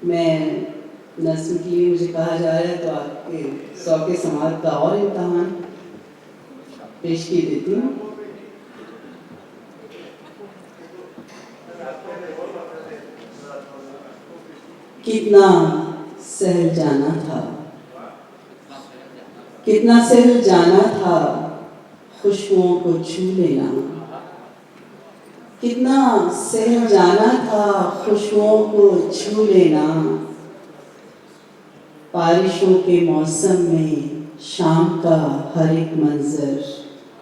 मैं नस्म के लिए मुझे कहा जा रहा है तो आपके 100 के समाज का और इम्तहान पेश की देती हूँ। कितना सहल जाना था, कितना सहल जाना था खुशबुओं को छू लेना, कितना सहल जाना था खुशबुओं को छू लेना। बारिशों के मौसम में शाम का हर एक मंजर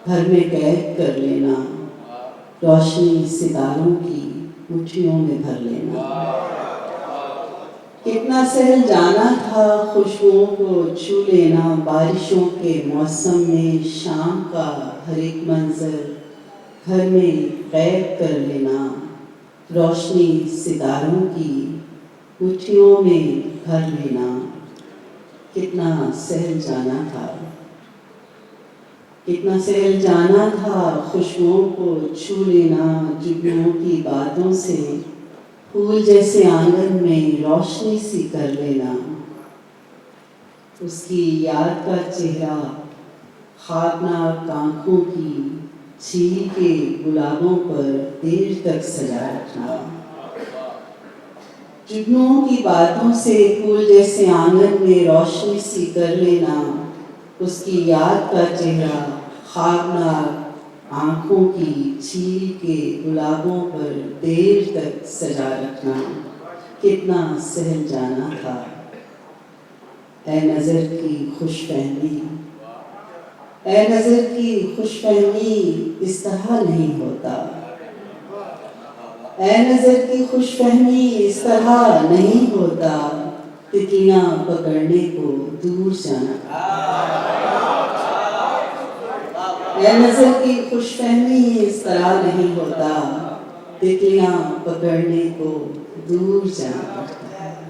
घर में कैद कर लेना, रोशनी सितारों की मुट्ठियों में भर लेना। कितना सहल जाना था खुशबुओं को छू लेना, बारिशों के मौसम में शाम का हर एक मंजर घर में कैद कर लेना, रोशनी सितारों की मुट्ठियों में भर लेना। कितना सहल जाना था, कितना सहल जाना था खुशबुओं को छू लेना, जुगनुओं की बातों से फूल जैसे आंगन में रोशनी सी कर लेना। उसकी याद का चेहरा ख्वाबनाक आंखों की झील के गुलाबों पर देर तक सजा रखना। जुगनुओं की बातों से फूल जैसे आंगन में रोशनी सी कर लेना। उसकी याद का चेहरा ख्वाबनाक आंखों की झील के गुलाबों पर देर तक सजा रखना। कितना सहल जाना था। ऐ नज़र की खुशफहमी, ऐ नज़र की खुशफहमी इस तरह नहीं होता। ऐ नज़र की खुशफहमी इस तरह नहीं होता, तितलियां पकड़ने को दूर जाना। ऐ नज़र की खुशफहमी इस तरह नहीं होता, तितलियां पकड़ने को दूर जाना पड़ता है।